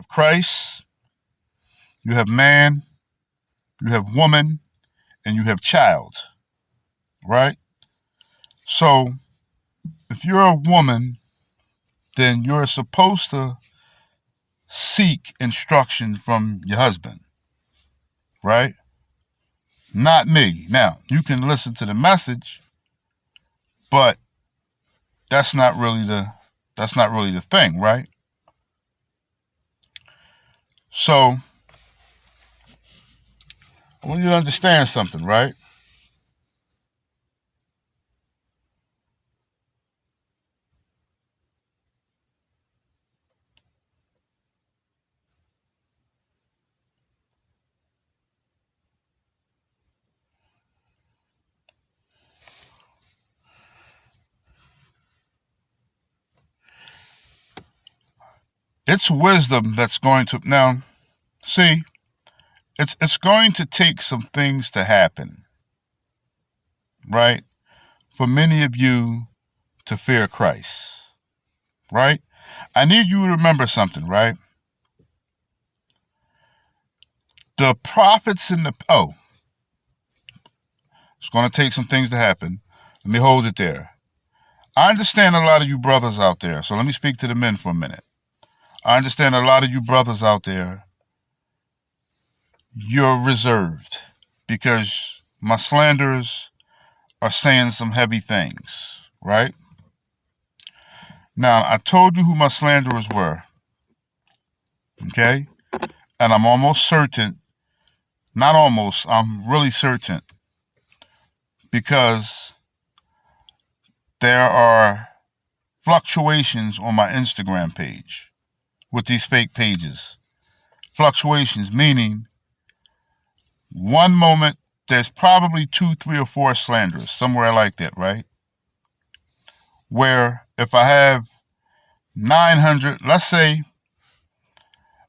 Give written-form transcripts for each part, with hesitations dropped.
have Christ, you have man, you have woman, and you have child, right? So if you're a woman, then you're supposed to seek instruction from your husband, right? Not me. Now, you can listen to the message, but that's not really the thing, right? So I want you to understand something, right? It's wisdom that's going to now see. It's going to take some things to happen, right? For many of you to fear Christ, right? I need you to remember something, right? The prophets it's going to take some things to happen. Let me hold it there. I understand a lot of you brothers out there, so let me speak to the men for a minute. I understand a lot of you brothers out there, you're reserved because my slanderers are saying some heavy things, right? Now, I told you who my slanderers were, okay? And I'm almost certain, not almost, I'm really certain, because there are fluctuations on my Instagram page with these fake pages. Fluctuations meaning one moment there's probably 2, 3, or 4 slanderers, somewhere like that, right? Where if I have 900, let's say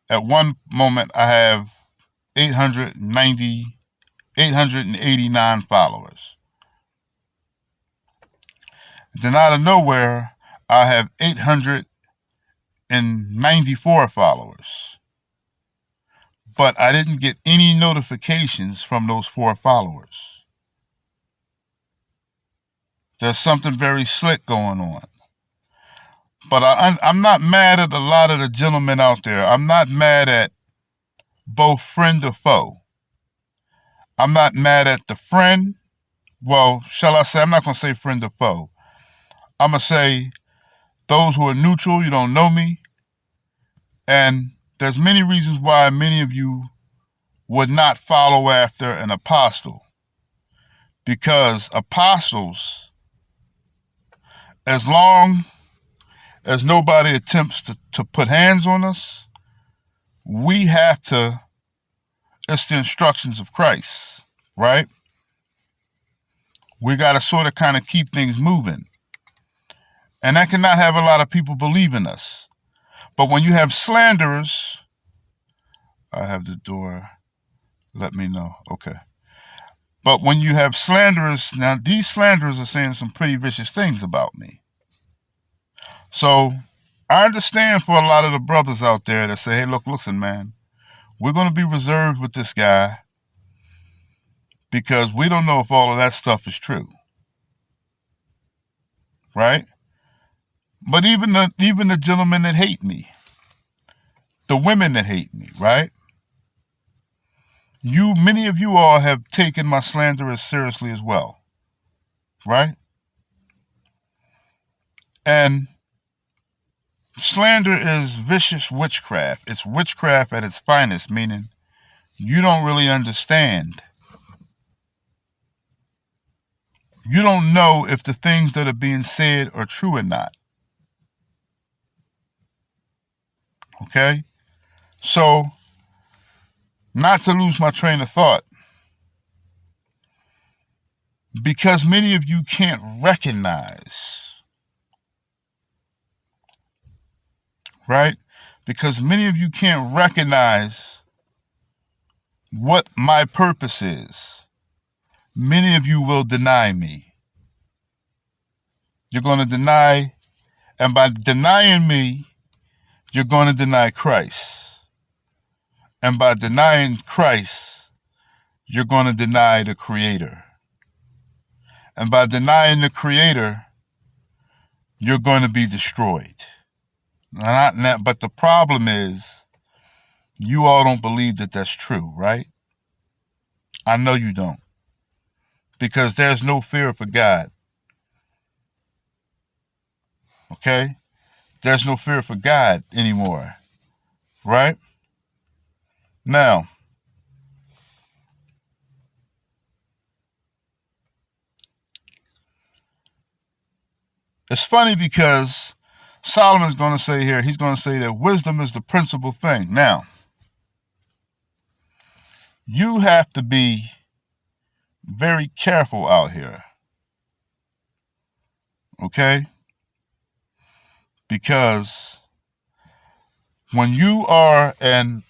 at one moment I have 889 followers. Then out of nowhere, I have 894 followers. But I didn't get any notifications from those 4 followers. There's something very slick going on. But I'm not mad at a lot of the gentlemen out there. I'm not mad at both friend or foe. I'm not mad at the friend. Well, shall I say, I'm not going to say friend or foe. I'm going to say those who are neutral, you don't know me. And there's many reasons why many of you would not follow after an apostle. Because apostles, as long as nobody attempts to put hands on us, we have to, it's the instructions of Christ, right? We got to sort of kind of keep things moving. And that cannot have a lot of people believe in us. But when you have slanderers, I have the door, let me know, okay. But when you have slanderers, now these slanderers are saying some pretty vicious things about me. So I understand for a lot of the brothers out there that say, hey, listen, man, we're going to be reserved with this guy because we don't know if all of that stuff is true. Right? But even the gentlemen that hate me, the women that hate me, right? Many of you all have taken my slanderers seriously as well. Right? And slander is vicious witchcraft. It's witchcraft at its finest, meaning you don't really understand. You don't know if the things that are being said are true or not. Okay? So, not to lose my train of thought, because many of you can't recognize, right? Because many of you can't recognize what my purpose is. Many of you will deny me. You're going to deny, and by denying me, you're going to deny Christ. And by denying Christ, you're going to deny the Creator. And by denying the Creator, you're going to be destroyed. But the problem is, you all don't believe that that's true, right? I know you don't. Because there's no fear for God. Okay? There's no fear for God anymore. Right? Now, it's funny because Solomon's going to say here, he's going to say that wisdom is the principal thing. Now, you have to be very careful out here. Okay? Because when you are an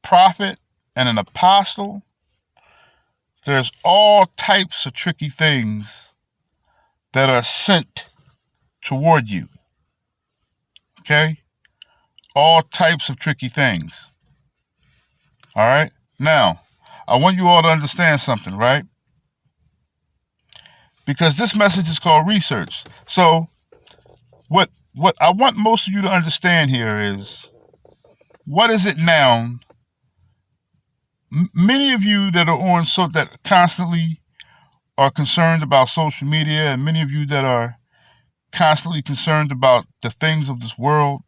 prophet and an apostle, there's all types of tricky things that are sent toward you. Okay? All types of tricky things. All right? Now, I want you all to understand something, right? Because this message is called research. So, what I want most of you to understand here is, what is it now? Many of you that are on, so that constantly are concerned about social media, and many of you that are constantly concerned about the things of this world,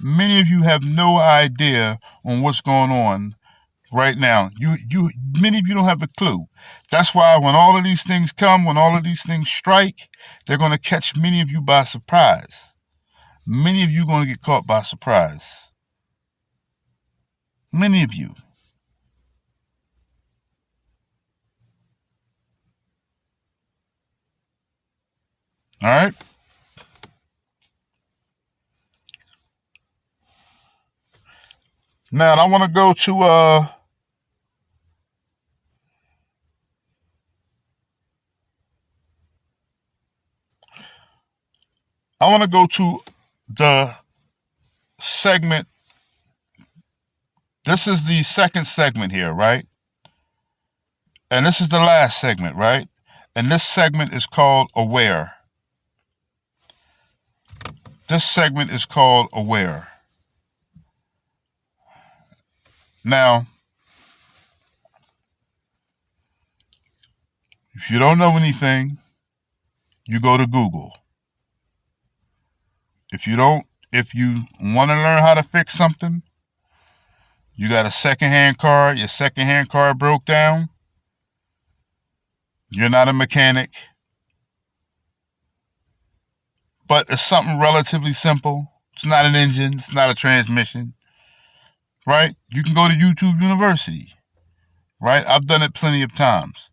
many of you have no idea on what's going on right now. Many of you don't have a clue. That's why when all of these things come, when all of these things strike, they're going to catch many of you by surprise. Many of you are going to get caught by surprise. Many of you. All right? Now, I want to go to the segment. This is the second segment here, right? And this is the last segment, right? And this segment is called Aware. This segment is called Aware. Now, if you don't know anything, you go to Google. If you want to learn how to fix something, you got a secondhand car, your secondhand car broke down, you're not a mechanic, but it's something relatively simple. It's not an engine, it's not a transmission, right? You can go to YouTube University, right? I've done it plenty of times.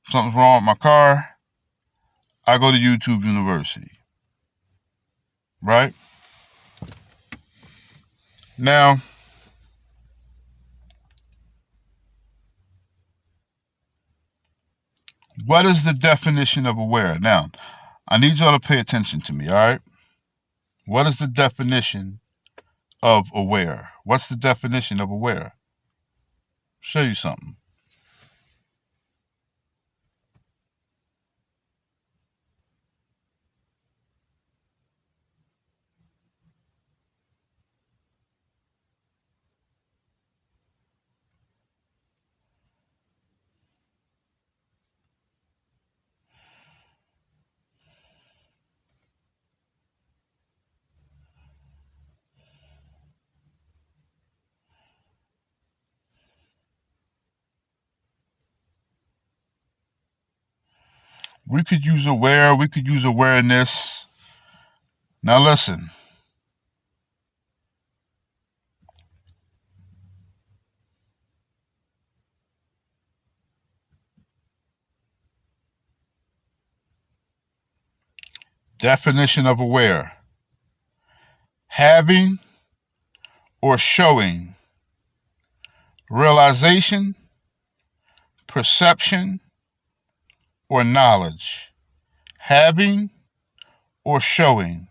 Something's wrong with my car, I go to YouTube University, right? Now, what is the definition of aware? Now, I need y'all to pay attention to me, all right? What is the definition of aware? What's the definition of aware? Show you something. We could use aware, we could use awareness. Now listen. Definition of aware: having or showing realization, perception, or knowledge. Having or showing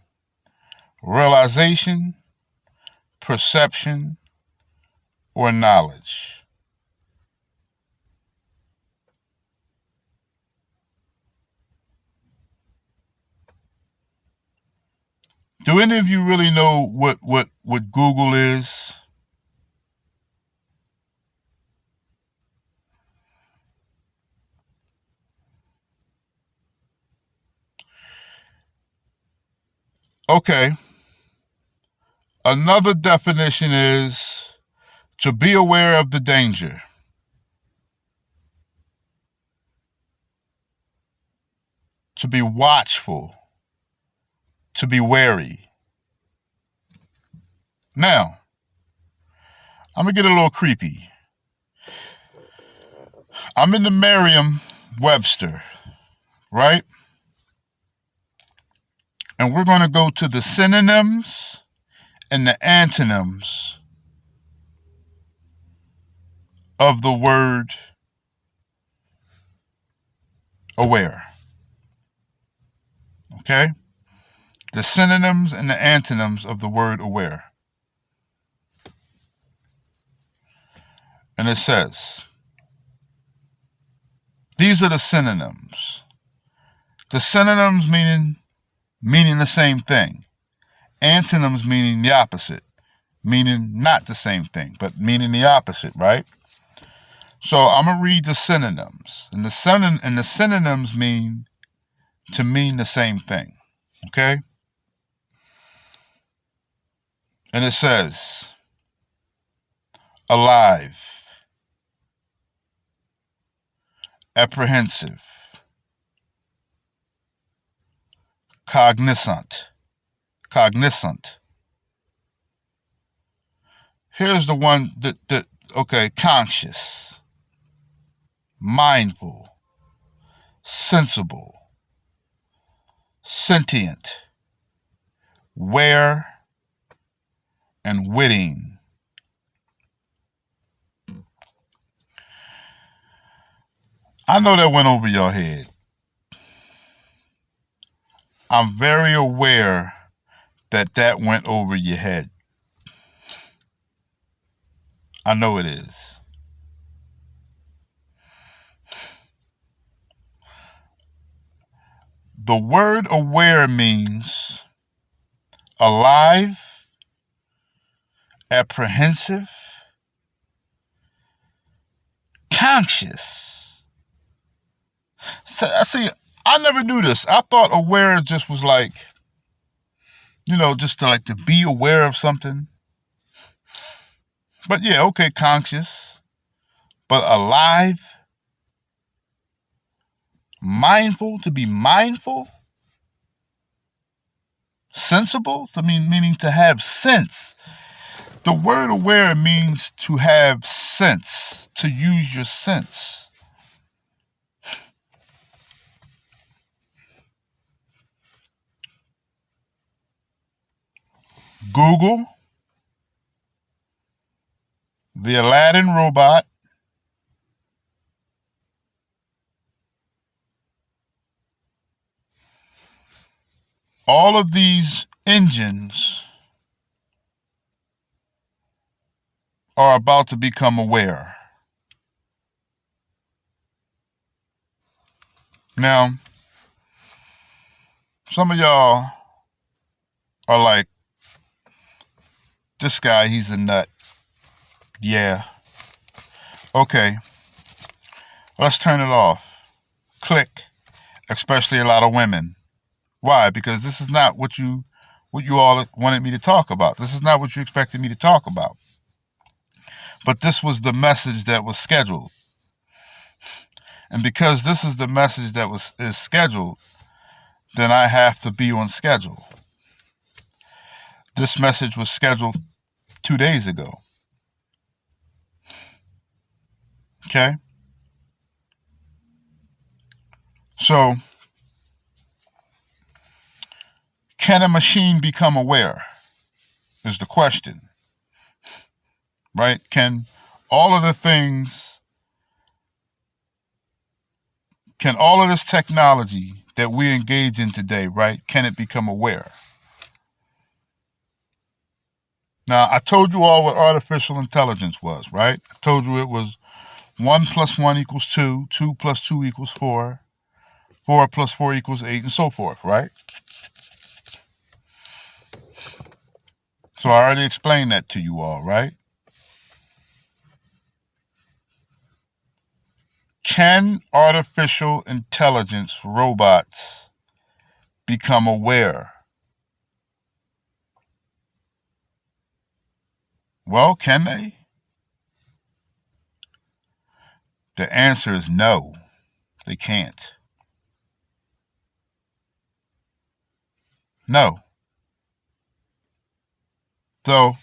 realization, perception, or knowledge? Do any of you really know what Google is? Okay. Another definition is to be aware of the danger. To be watchful. To be wary. Now, I'm going to get a little creepy. I'm in the Merriam-Webster, right? And we're going to go to the synonyms and the antonyms of the word aware. Okay? The synonyms and the antonyms of the word aware. And it says, these are the synonyms. The synonyms meaning the same thing. Antonyms meaning the opposite, meaning not the same thing, but meaning the opposite, right? So I'm going to read the synonyms. And the synonyms mean the same thing, okay? And it says, alive, apprehensive, cognizant. Here's the one okay, conscious, mindful, sensible, sentient, ware, and witting. I know that went over your head. I'm very aware that went over your head. I know it is. The word aware means alive, apprehensive, conscious. So, see, I never knew this. I thought aware just was like, just to be aware of something. But yeah, okay, conscious, but alive, mindful, to be mindful, sensible, meaning to have sense. The word aware means to have sense, to use your sense. Google, the Aladdin robot, all of these engines are about to become aware. Now, some of y'all are like, this guy, he's a nut. Yeah. Okay. Let's turn it off. Click. Especially a lot of women. Why? Because this is not what you all wanted me to talk about. This is not what you expected me to talk about. But this was the message that was scheduled. And because this is the message that is scheduled, then I have to be on schedule. This message was scheduled 2 days ago. Okay? So, can a machine become aware? Is the question. Right? Can all of this technology that we engage in today, right, can it become aware? Now, I told you all what artificial intelligence was, right? I told you it was 1 plus 1 equals 2, 2 plus 2 equals 4, 4 plus 4 equals 8, and so forth, right? So I already explained that to you all, right? Can artificial intelligence robots become aware? Well, can they? The answer is no, they can't. No. So,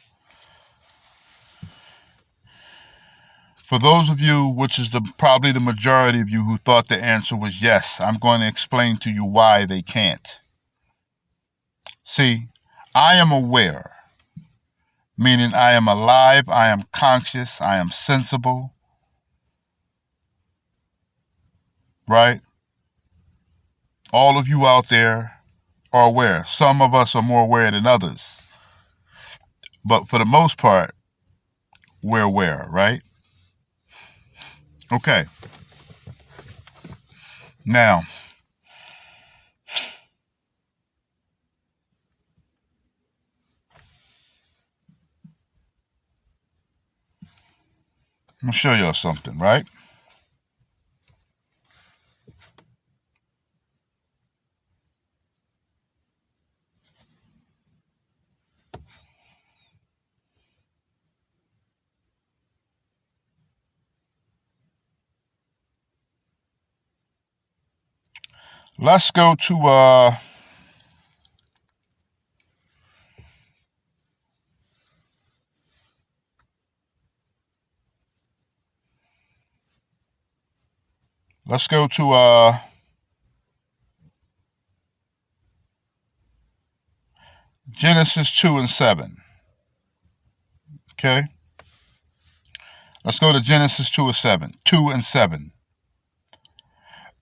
for those of you, which is probably the majority of you who thought the answer was yes, I'm going to explain to you why they can't. See, I am aware, meaning I am alive, I am conscious, I am sensible, right? All of you out there are aware. Some of us are more aware than others. But for the most part, we're aware, right? Okay. Now, I'm going to show y'all something, right? Let's go to Genesis 2 and 7. Okay? Let's go to Genesis 2 and 7. 2 and 7.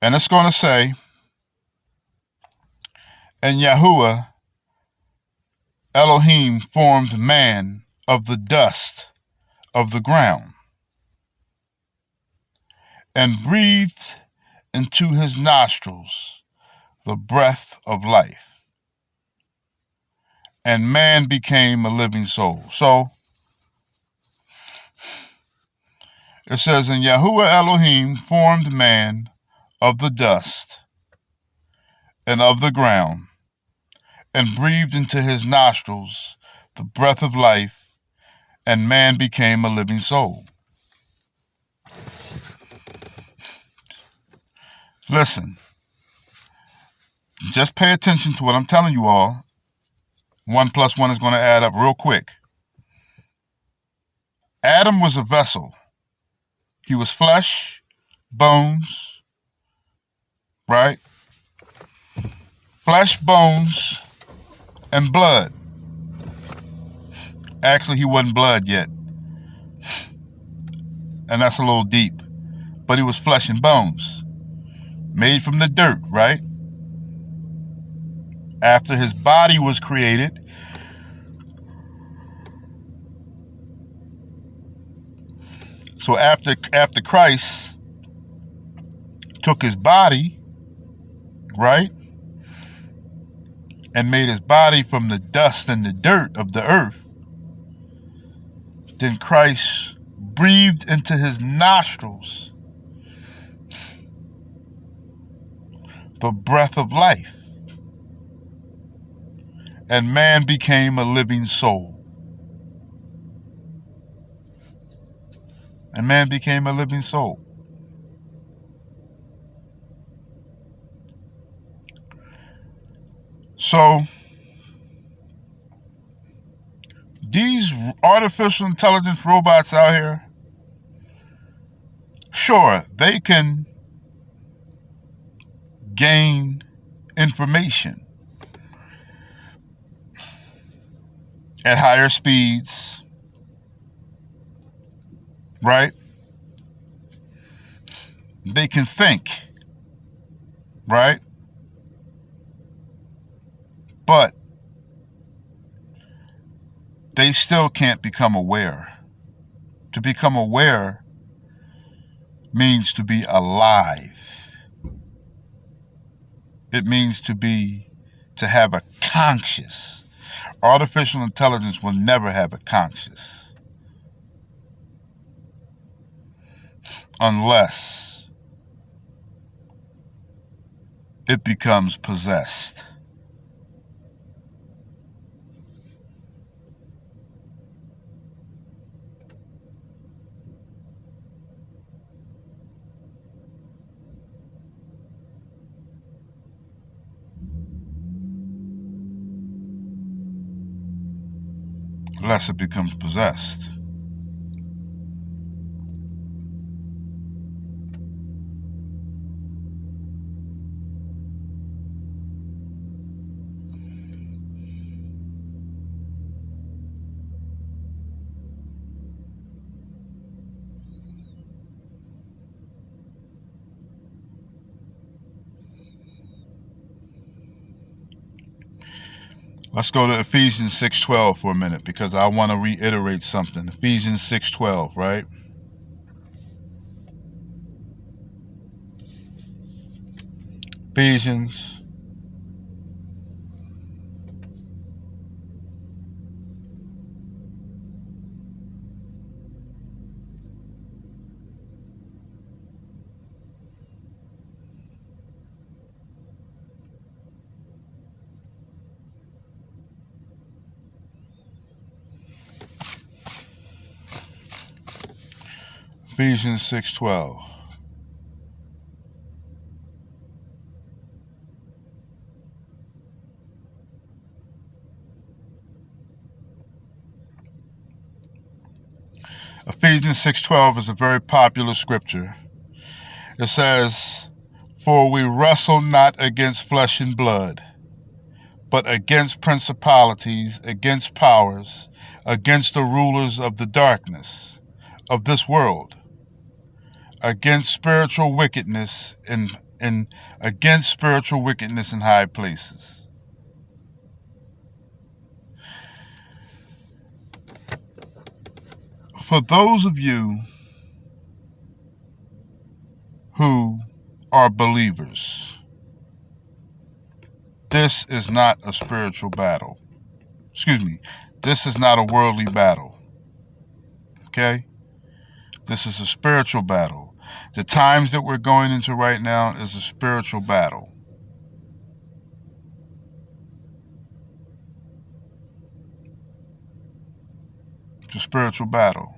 And it's going to say, and Yahuwah Elohim formed man of the dust of the ground and breathed into his nostrils the breath of life, and man became a living soul. So it says, and Yahuwah Elohim formed man of the dust and of the ground and breathed into his nostrils the breath of life, and man became a living soul. Listen, just pay attention to what I'm telling you all. 1 plus 1 is going to add up real quick. Adam was a vessel. He was flesh, bones, right? Flesh, bones, and blood. Actually, he wasn't blood yet. And that's a little deep. But he was flesh and bones. Made from the dirt, right? After his body was created, so after Christ took his body, right, and made his body from the dust and the dirt of the earth, then Christ breathed into his nostrils the breath of life, and man became a living soul. And man became a living soul. So, these artificial intelligence robots out here, sure, they can gain information at higher speeds, right? They can think, right? But they still can't become aware. To become aware means to be alive. It means to have a conscious. Artificial intelligence will never have a conscious unless it becomes possessed. Unless it becomes possessed. Let's go to Ephesians 6:12 for a minute, because I want to reiterate something. Ephesians 6:12, right? Ephesians Ephesians 6:12. Ephesians 6:12 is a very popular scripture. It says, "For we wrestle not against flesh and blood, but against principalities, against powers, against the rulers of the darkness of this world, against spiritual wickedness in high places." For those of you who are believers, this is not a spiritual battle. This is not a worldly battle. Okay? This is a spiritual battle. The times that we're going into right now is a spiritual battle. It's a spiritual battle.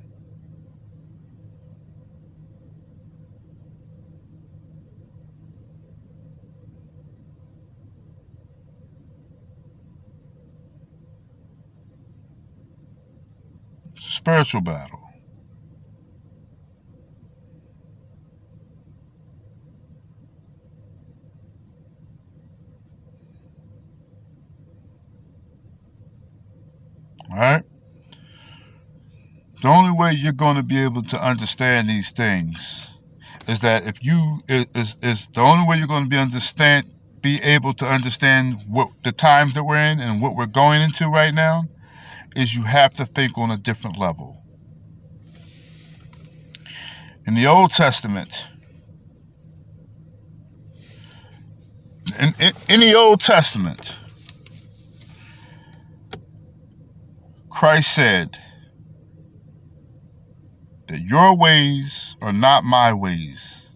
It's a spiritual battle. All right? The only way you're going to be able to understand these things is that if you is the only way you're going to be able to understand what the times that we're in and what we're going into right now is you have to think on a different level. In the Old Testament, in the Old Testament, Christ said that your ways are not my ways,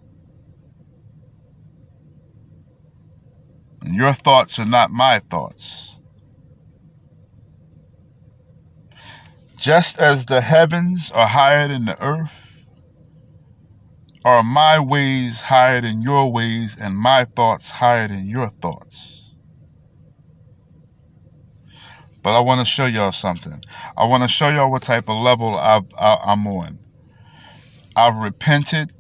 and your thoughts are not my thoughts. Just as the heavens are higher than the earth, are my ways higher than your ways, and my thoughts higher than your thoughts. But I want to show y'all something. I want to show y'all what type of level I'm on. I've repented.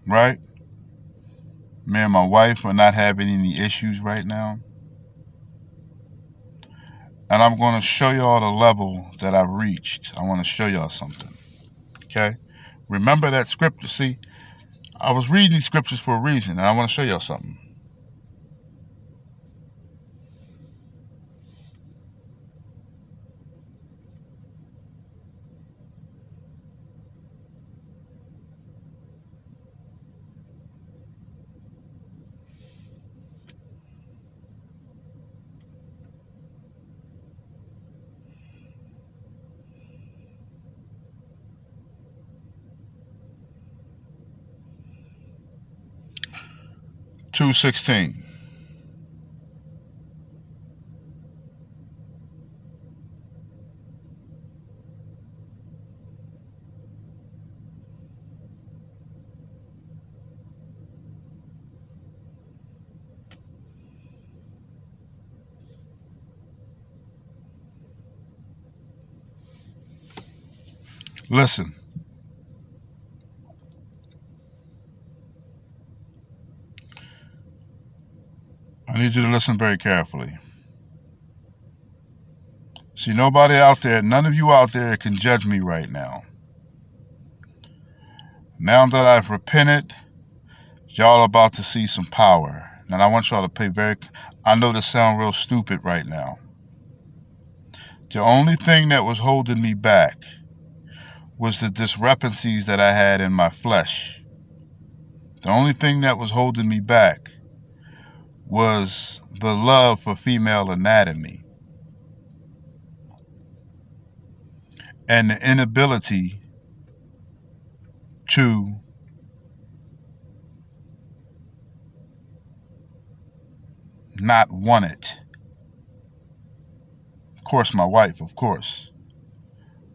Right? Me and my wife are not having any issues right now. And I'm going to show y'all the level that I've reached. I want to show y'all something. Okay? Remember that scripture. See, I was reading these scriptures for a reason, and I want to show y'all something. Two 16. Listen. I need you to listen very carefully. See, nobody out there, none of you out there can judge me right now. Now that I've repented, y'all are about to see some power. And I want y'all to pay I know this sounds real stupid right now. The only thing that was holding me back was the discrepancies that I had in my flesh. The only thing that was holding me back was the love for female anatomy and the inability to not want it. Of course, my wife, of course.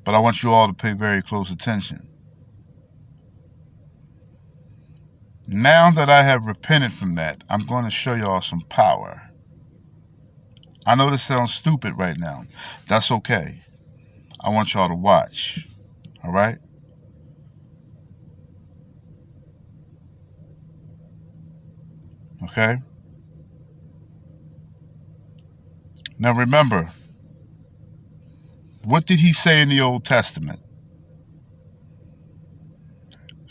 But I want you all to pay very close attention. Now that I have repented from that, I'm going to show y'all some power. I know this sounds stupid right now. That's okay. I want y'all to watch. All right? Okay? Now remember, what did he say in the Old Testament?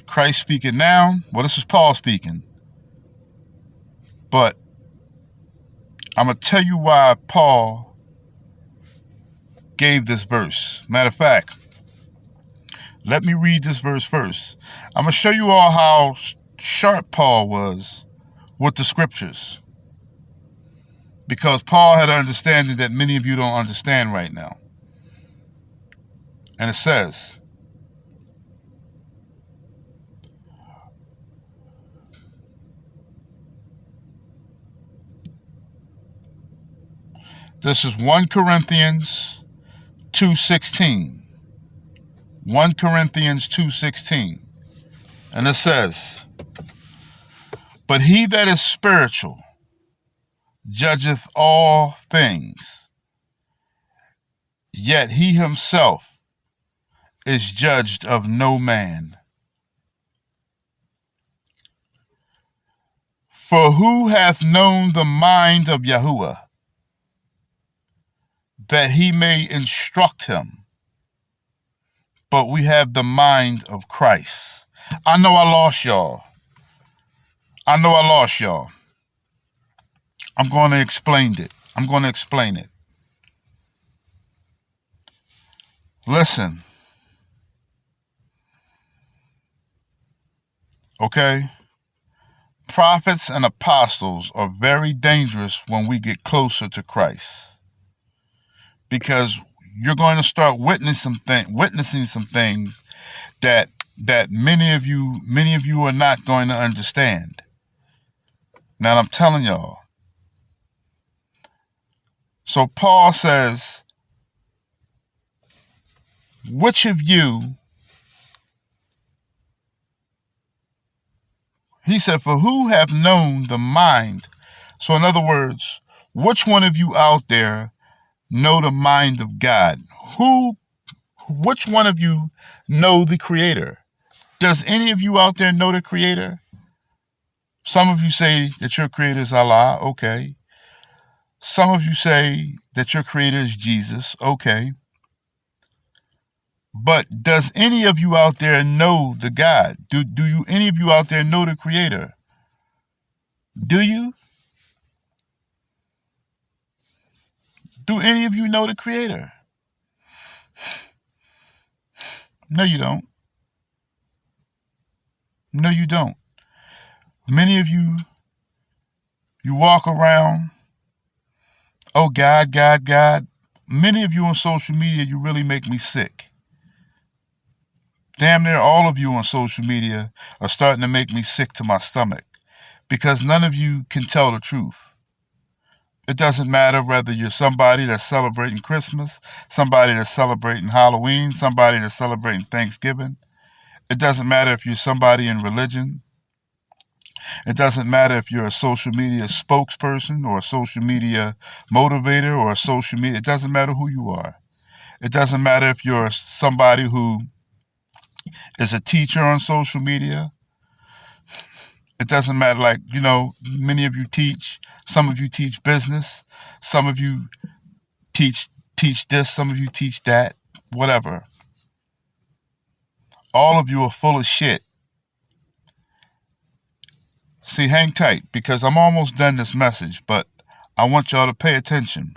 Christ speaking now? Well, this is Paul speaking. But I'm going to tell you why Paul gave this verse. Matter of fact, let me read this verse first. I'm going to show you all how sharp Paul was with the scriptures. Because Paul had an understanding that many of you don't understand right now. And it says, this is 1 Corinthians 2:16. 1 Corinthians 2:16. And it says, but he that is spiritual judgeth all things, yet he himself is judged of no man. For who hath known the mind of Yahuwah, that he may instruct him? But we have the mind of Christ. I know I lost y'all. I'm going to explain it. Listen. Okay? Prophets and apostles are very dangerous when we get closer to Christ. Because you're going to start witnessing some things that many of you are not going to understand. Now I'm telling y'all. So Paul says, which of you, he said, for who have known the mind? So in other words, which one of you out there know the mind of God? Which one of you know the Creator? Does any of you out there know the Creator? Some of you say that your Creator is Allah. Okay. Some of you say that your Creator is Jesus. Okay. But does any of you out there know the God? Do you any of you out there know the Creator? Do you? Do any of you know the Creator? No, you don't. No, you don't. Many of you walk around, oh God, God, God. Many of you on social media, you really make me sick. Damn near all of you on social media are starting to make me sick to my stomach because none of you can tell the truth. It doesn't matter whether you're somebody that's celebrating Christmas, somebody that's celebrating Halloween, somebody that's celebrating Thanksgiving. It doesn't matter if you're somebody in religion. It doesn't matter if you're a social media spokesperson or a social media motivator or a social media. It doesn't matter who you are. It doesn't matter if you're somebody who is a teacher on social media. It doesn't matter, like, many of you teach. Some of you teach business. Some of you teach this. Some of you teach that. Whatever. All of you are full of shit. See, hang tight because I'm almost done this message, but I want y'all to pay attention.